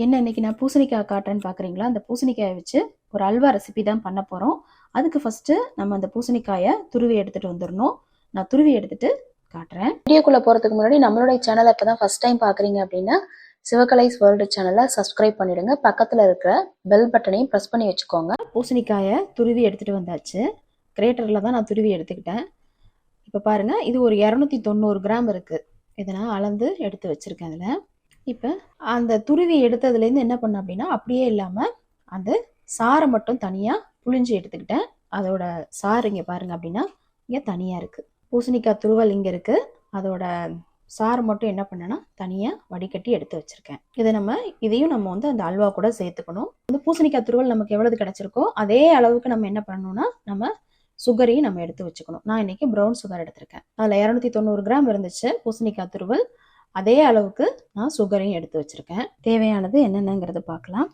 என்ன இன்னைக்கு நான் பூசணிக்காய் காட்டுறேன்னு பார்க்குறீங்களா? அந்த பூசணிக்காயை வச்சு ஒரு அல்வா ரெசிபி தான் பண்ண போகிறோம். அதுக்கு ஃபஸ்ட்டு நம்ம அந்த பூசணிக்காயை துருவி எடுத்துகிட்டு வந்துடணும். நான் துருவி எடுத்துகிட்டு காட்டுறேன். வீடியோக்குள்ளே போகிறதுக்கு முன்னாடி நம்மளுடைய சேனலை இப்போ தான் ஃபஸ்ட் டைம் பார்க்குறீங்க அப்படின்னா சிவகலைஸ் வேர்ல்டு சேனலை சப்ஸ்கிரைப் பண்ணிடுங்க. பக்கத்தில் இருக்கிற பெல் பட்டனையும் ப்ரெஸ் பண்ணி வச்சுக்கோங்க. பூசணிக்காயை துருவி எடுத்துகிட்டு வந்தாச்சு. கிரேட்டரில் தான் நான் துருவி எடுத்துக்கிட்டேன். இப்போ பாருங்கள், இது ஒரு 290 கிராம் இருக்குது. இதை நான் அளந்து எடுத்து வச்சுருக்கேன். அதில் இப்போ அந்த துருவி எடுத்ததுலேருந்து என்ன பண்ணேன் அப்படின்னா, அப்படியே இல்லாமல் அந்த சாரை மட்டும் தனியாக புழிஞ்சு எடுத்துக்கிட்டேன். அதோட சாறு இங்கே பாருங்கள் அப்படின்னா இங்கே தனியாக இருக்குது. பூசணிக்காய் துருவல் இங்கே இருக்குது. அதோட சாறு மட்டும் என்ன பண்ணேன்னா தனியாக வடிகட்டி எடுத்து வச்சுருக்கேன். இதையும் நம்ம வந்து அந்த அல்வா கூட சேர்த்துக்கணும். அந்த பூசணிக்காய் துருவல் நமக்கு எவ்வளவு கிடச்சிருக்கோ அதே அளவுக்கு நம்ம என்ன பண்ணணும்னா நம்ம சுகரையும் நம்ம எடுத்து வச்சுக்கணும். நான் இன்னைக்கு ப்ரௌன் சுகர் எடுத்திருக்கேன். அதில் 290 கிராம் இருந்துச்சு பூசணிக்காய் துருவல். அதே அளவுக்கு நான் சுகரையும் எடுத்து வச்சுருக்கேன். தேவையானது என்னென்னங்கிறத பார்க்கலாம்.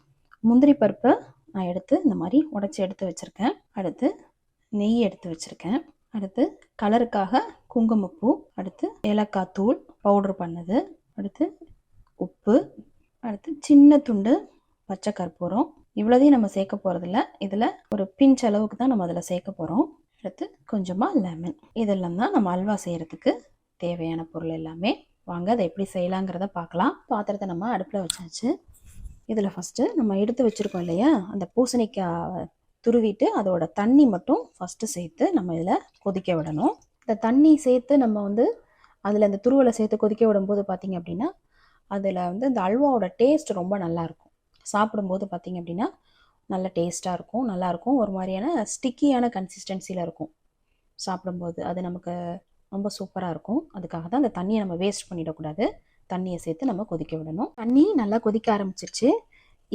முந்திரி பருப்பை நான் எடுத்து இந்த மாதிரி உடச்சி எடுத்து வச்சுருக்கேன். அடுத்து நெய் எடுத்து வச்சுருக்கேன். அடுத்து கலருக்காக குங்குமப்பூ, அடுத்து ஏலக்காய் தூள் பவுட்ரு பண்ணது, அடுத்து உப்பு, அடுத்து சின்ன துண்டு பச்சை கற்பூரம். இவ்வளோதையும் நம்ம சேர்க்க போகிறதில்ல. இதில் ஒரு பிஞ்ச் அளவுக்கு தான் நம்ம அதில் சேர்க்க போகிறோம். அடுத்து கொஞ்சமாக லெமன். இதெல்லாம் தான் நம்ம அல்வா செய்கிறதுக்கு தேவையான பொருள் எல்லாமே. வாங்க அதை எப்படி செய்யலாங்கிறத பார்க்கலாம். பாத்திரத்தை நம்ம அடுப்பில் வச்சாச்சு. இதில் ஃபஸ்ட்டு நம்ம எடுத்து வச்சுருக்கோம் இல்லையா, அந்த பூசணிக்காய் துருவிட்டு அதோட தண்ணி மட்டும் ஃபஸ்ட்டு சேர்த்து நம்ம இதில் கொதிக்க விடணும். இந்த தண்ணி சேர்த்து நம்ம வந்து அதில் அந்த துருவலை சேர்த்து கொதிக்க விடும்போது பார்த்திங்க அப்படின்னா அதில் வந்து இந்த அல்வாவோட டேஸ்ட் ரொம்ப நல்லாயிருக்கும். சாப்பிடும்போது பார்த்திங்க அப்படின்னா நல்ல டேஸ்ட்டாக இருக்கும், நல்லாயிருக்கும். ஒரு மாதிரியான ஸ்டிக்கியான கன்சிஸ்டன்சியில் இருக்கும் சாப்பிடும்போது. அது நமக்கு ரொம்ப சூப்பராக இருக்கும். அதுக்காக தான் அந்த தண்ணியை நம்ம வேஸ்ட் பண்ணிடக்கூடாது. தண்ணியை சேர்த்து நம்ம கொதிக்க விடணும். தண்ணி நல்லா கொதிக்க ஆரம்பிச்சிருச்சு.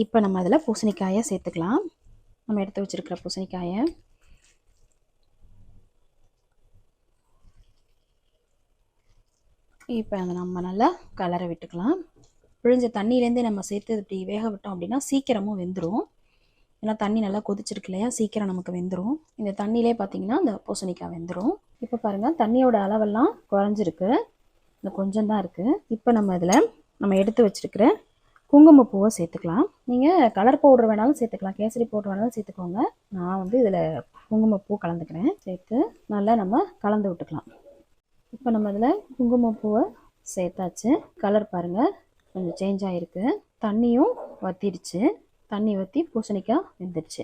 இப்போ நம்ம அதில் பூசணிக்காயை சேர்த்துக்கலாம். நம்ம எடுத்து வச்சுருக்கிற பூசணிக்காயை இப்போ அதை நம்ம நல்லா கலரை விட்டுக்கலாம். பிழிஞ்ச தண்ணியிலேருந்தே நம்ம சேர்த்து இப்படி வேக விட்டோம் அப்படின்னா சீக்கிரமும் வெந்துடும். ஏன்னா தண்ணி நல்லா கொதிச்சிருக்கு இல்லையா, சீக்கிரம் நமக்கு வெந்துடும். இந்த தண்ணியிலே பார்த்தீங்கன்னா இந்த பூசணிக்காய் வெந்துடும். இப்போ பாருங்கள், தண்ணியோட அளவெல்லாம் குறைஞ்சிருக்கு, இந்த கொஞ்சம் தான் இருக்குது. இப்போ நம்ம இதில் நம்ம எடுத்து வச்சுருக்கிற குங்குமப்பூவை சேர்த்துக்கலாம். நீங்கள் கலர் பவுடர் வேணாலும் சேர்த்துக்கலாம், கேசரி பவுடர் வேணாலும் சேர்த்துக்கோங்க. நான் வந்து இதில் குங்குமப்பூ கலந்துக்கிறேன். சேர்த்து நல்லா நம்ம கலந்து விட்டுக்கலாம். இப்போ நம்ம இதில் குங்குமப்பூவை சேர்த்தாச்சு. கலர் பாருங்கள் கொஞ்சம் சேஞ்ச் ஆகிருக்கு. தண்ணியும் வற்றிடுச்சு. தண்ணி ஊற்றி பூசணிக்காய் வெந்துடுச்சு.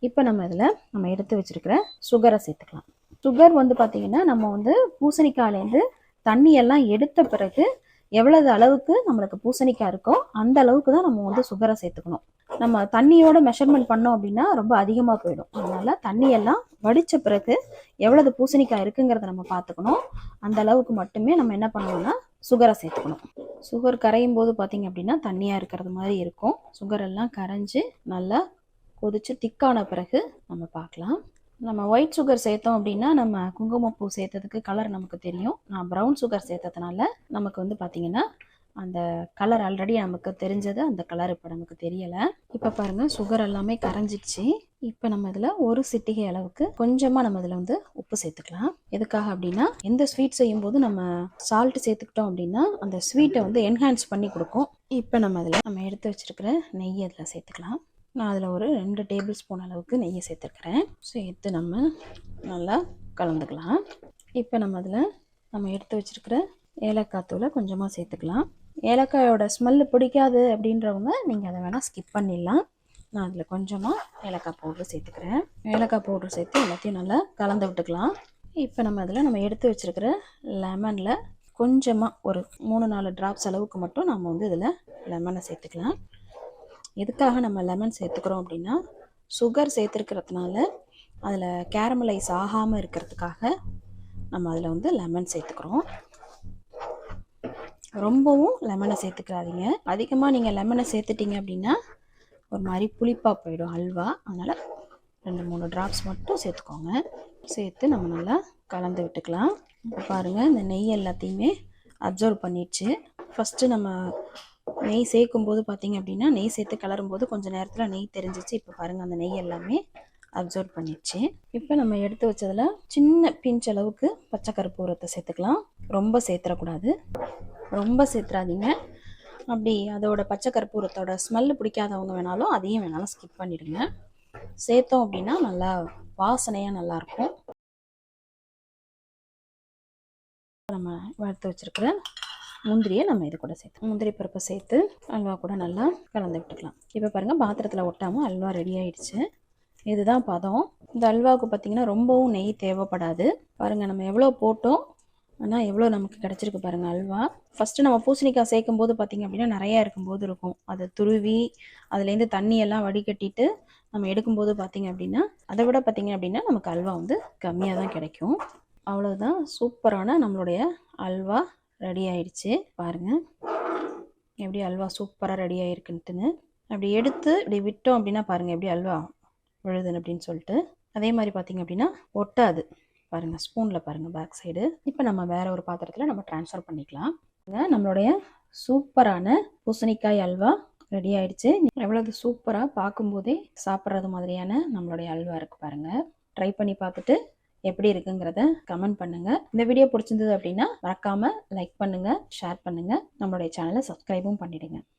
இப்போ நம்ம இதில் நம்ம எடுத்து வச்சுருக்கிற சுகரை சேர்த்துக்கலாம். சுகர் வந்து பார்த்திங்கன்னா நம்ம வந்து பூசணிக்காயிலேருந்து தண்ணியெல்லாம் எடுத்த பிறகு எவ்வளவு அளவுக்கு நம்மளுக்கு பூசணிக்காய் இருக்கோ அந்த அளவுக்கு தான் நம்ம வந்து சுகரை சேர்த்துக்கணும். நம்ம தண்ணியோட மெஷர்மெண்ட் பண்ணோம் அப்படின்னா ரொம்ப அதிகமாக போயிடும். அதனால் தண்ணியெல்லாம் வடித்த பிறகு எவ்வளவு பூசணிக்காய் இருக்குங்கிறத நம்ம பார்த்துக்கணும். அந்த அளவுக்கு மட்டுமே நம்ம என்ன பண்ணணும்னா சுகரை சேர்த்துக்கணும். சுகர் கரையும் போது பார்த்திங்க அப்படின்னா தண்ணியாக இருக்கிறது மாதிரி இருக்கும். சுகர் எல்லாம் கரைஞ்சி நல்லா கொதித்து திக்கான பிறகு நம்ம பார்க்கலாம். நம்ம ஒயிட் சுகர் சேர்த்தோம் அப்படின்னா நம்ம குங்குமப்பூ சேர்த்ததுக்கு கலர் நமக்கு தெரியும். நான் ப்ரௌன் சுகர் சேர்த்ததுனால நமக்கு வந்து பார்த்திங்கன்னா அந்த கலர் ஆல்ரெடி நமக்கு தெரிஞ்சது, அந்த கலர் இப்போ நமக்கு தெரியலை. இப்போ பாருங்கள் சுகர் எல்லாமே கரைஞ்சிடுச்சு. இப்போ நம்ம இதில் ஒரு சிட்டிகை அளவுக்கு கொஞ்சமாக நம்ம இதில் வந்து உப்பு சேர்த்துக்கலாம். எதுக்காக அப்படின்னா எந்த ஸ்வீட் செய்யும்போது நம்ம சால்ட் சேர்த்துக்கிட்டோம் அப்படின்னா அந்த ஸ்வீட்டை வந்து என்ஹான்ஸ் பண்ணி கொடுக்கும். இப்போ நம்ம இதில் நம்ம எடுத்து வச்சுருக்கிற நெய் அதில் சேர்த்துக்கலாம். நான் அதில் ஒரு 2 டேபிள் ஸ்பூன் அளவுக்கு நெய்யை சேர்த்துருக்கிறேன். சேர்த்து நம்ம நல்லா கலந்துக்கலாம். இப்போ நம்ம அதில் நம்ம எடுத்து வச்சுருக்கிற ஏலக்காய் தூளை கொஞ்சமாக சேர்த்துக்கலாம். ஏலக்காயோட ஸ்மெல்லு பிடிக்காது அப்படின்றவங்க நீங்கள் அதை வேணால் ஸ்கிப் பண்ணிடலாம். நான் அதில் கொஞ்சமாக ஏலக்காய் பவுட்ரு சேர்த்துக்கிறேன். ஏலக்காய் பவுட்ரு சேர்த்து எல்லாத்தையும் நல்லா கலந்து விட்டுக்கலாம். இப்போ நம்ம அதில் நம்ம எடுத்து வச்சுருக்கிற லெமனில் கொஞ்சமாக ஒரு 3-4 ட்ராப்ஸ் அளவுக்கு மட்டும் நம்ம வந்து இதில் லெமனை சேர்த்துக்கலாம். எதுக்காக நம்ம லெமன் சேர்த்துக்கிறோம் அப்படின்னா சுகர் சேர்த்துருக்கிறதுனால அதில் கேரமலைஸ் ஆகாமல் இருக்கிறதுக்காக நம்ம அதில் வந்து லெமன் சேர்த்துக்கிறோம். ரொம்பவும் லெமனை சேர்த்துக்கிறாதீங்க. அதிகமாக நீங்கள் லெமனை சேர்த்துட்டிங்க அப்படின்னா ஒரு மாதிரி புளிப்பாக போயிடும் அல்வா. அதனால் 2-3 ட்ராப்ஸ் மட்டும் சேர்த்துக்கோங்க. சேர்த்து நம்ம நல்லா கலந்து விட்டுக்கலாம். இப்போ பாருங்கள் இந்த நெய் எல்லாத்தையுமே அப்சர்வ் பண்ணிடுச்சு. ஃபஸ்ட்டு நம்ம நெய் சேர்க்கும்போது பார்த்திங்க அப்படின்னா நெய் சேர்த்து கலரும்போது கொஞ்சம் நேரத்தில் நெய் தெரிஞ்சிச்சு. இப்போ பாருங்கள் அந்த நெய் எல்லாமே அப்சர்வ் பண்ணிடுச்சு. இப்போ நம்ம எடுத்து வச்சதில் சின்ன பிஞ்ச் அளவுக்கு பச்சை கற்பூரத்தை சேர்த்துக்கலாம். ரொம்ப சேர்த்துடக்கூடாது, ரொம்ப சேர்த்துறாதீங்க. அப்படி அதோட பச்சை கற்பூரத்தோட ஸ்மெல்லு பிடிக்காதவங்க வேணாலும் அதையும் வேணாலும் ஸ்கிப் பண்ணிடுங்க. சேர்த்தோம் அப்படின்னா நல்லா வாசனையாக நல்லாயிருக்கும். நம்ம வறுத்து வச்சுருக்கிற முந்திரியை நம்ம இது கூட சேர்த்து முந்திரி பருப்பை சேர்த்து அல்வா கூட நல்லா கலந்து விட்டுக்கலாம். இப்போ பாருங்கள், பாத்திரத்தில் ஒட்டாமல் அல்வா ரெடி ஆயிடுச்சு. இதுதான் பதம். இந்த அல்வாவுக்கு பார்த்திங்கன்னா ரொம்பவும் நெய் தேவைப்படாது. பாருங்கள், நம்ம எவ்வளோ போட்டோம் ஆனால் எவ்வளோ நமக்கு கிடச்சிருக்கு பாருங்கள் அல்வா. ஃபஸ்ட்டு நம்ம பூசணிக்காய் சேர்க்கும் போது பார்த்திங்க அப்படின்னா நிறையா இருக்கும்போது இருக்கும். அதை துருவி அதுலேருந்து தண்ணியெல்லாம் வடிகட்டிட்டு நம்ம எடுக்கும்போது பார்த்திங்க அப்படின்னா அதை விட பார்த்திங்க அப்படின்னா நமக்கு அல்வா வந்து கம்மியாக தான் கிடைக்கும். அவ்வளோதான், சூப்பரான நம்மளுடைய அல்வா ரெடி ஆயிடுச்சு. பாருங்கள் எப்படி அல்வா சூப்பராக ரெடி ஆகிருக்குன்ட்டுன்னு. அப்படி எடுத்து இப்படி விட்டோம் அப்படின்னா பாருங்கள் எப்படி அல்வா விழுதுன்னு அப்படின்னு சொல்லிட்டு. அதே மாதிரி பார்த்திங்க அப்படின்னா ஒட்டாது. பாருங்கள், ஸ்பூனில் பாருங்கள் பேக் சைடு. இப்போ நம்ம வேறு ஒரு பாத்திரத்தில் நம்ம ட்ரான்ஸ்ஃபர் பண்ணிக்கலாம். நம்மளுடைய சூப்பரான பூசணிக்காய் அல்வா ரெடி ஆயிடுச்சு. எவ்வளவு சூப்பராக பார்க்கும்போதே சாப்பிட்றது மாதிரியான நம்மளுடைய அல்வா இருக்குது பாருங்கள். ட்ரை பண்ணி பார்த்துட்டு எப்படி இருக்குங்கிறத கமெண்ட் பண்ணுங்க. இந்த வீடியோ பிடிச்சிருந்தது அப்படின்னா மறக்காம லைக் பண்ணுங்க, ஷேர் பண்ணுங்க, நம்மளுடைய சேனலை சப்ஸ்கிரைபும் பண்ணிடுங்க.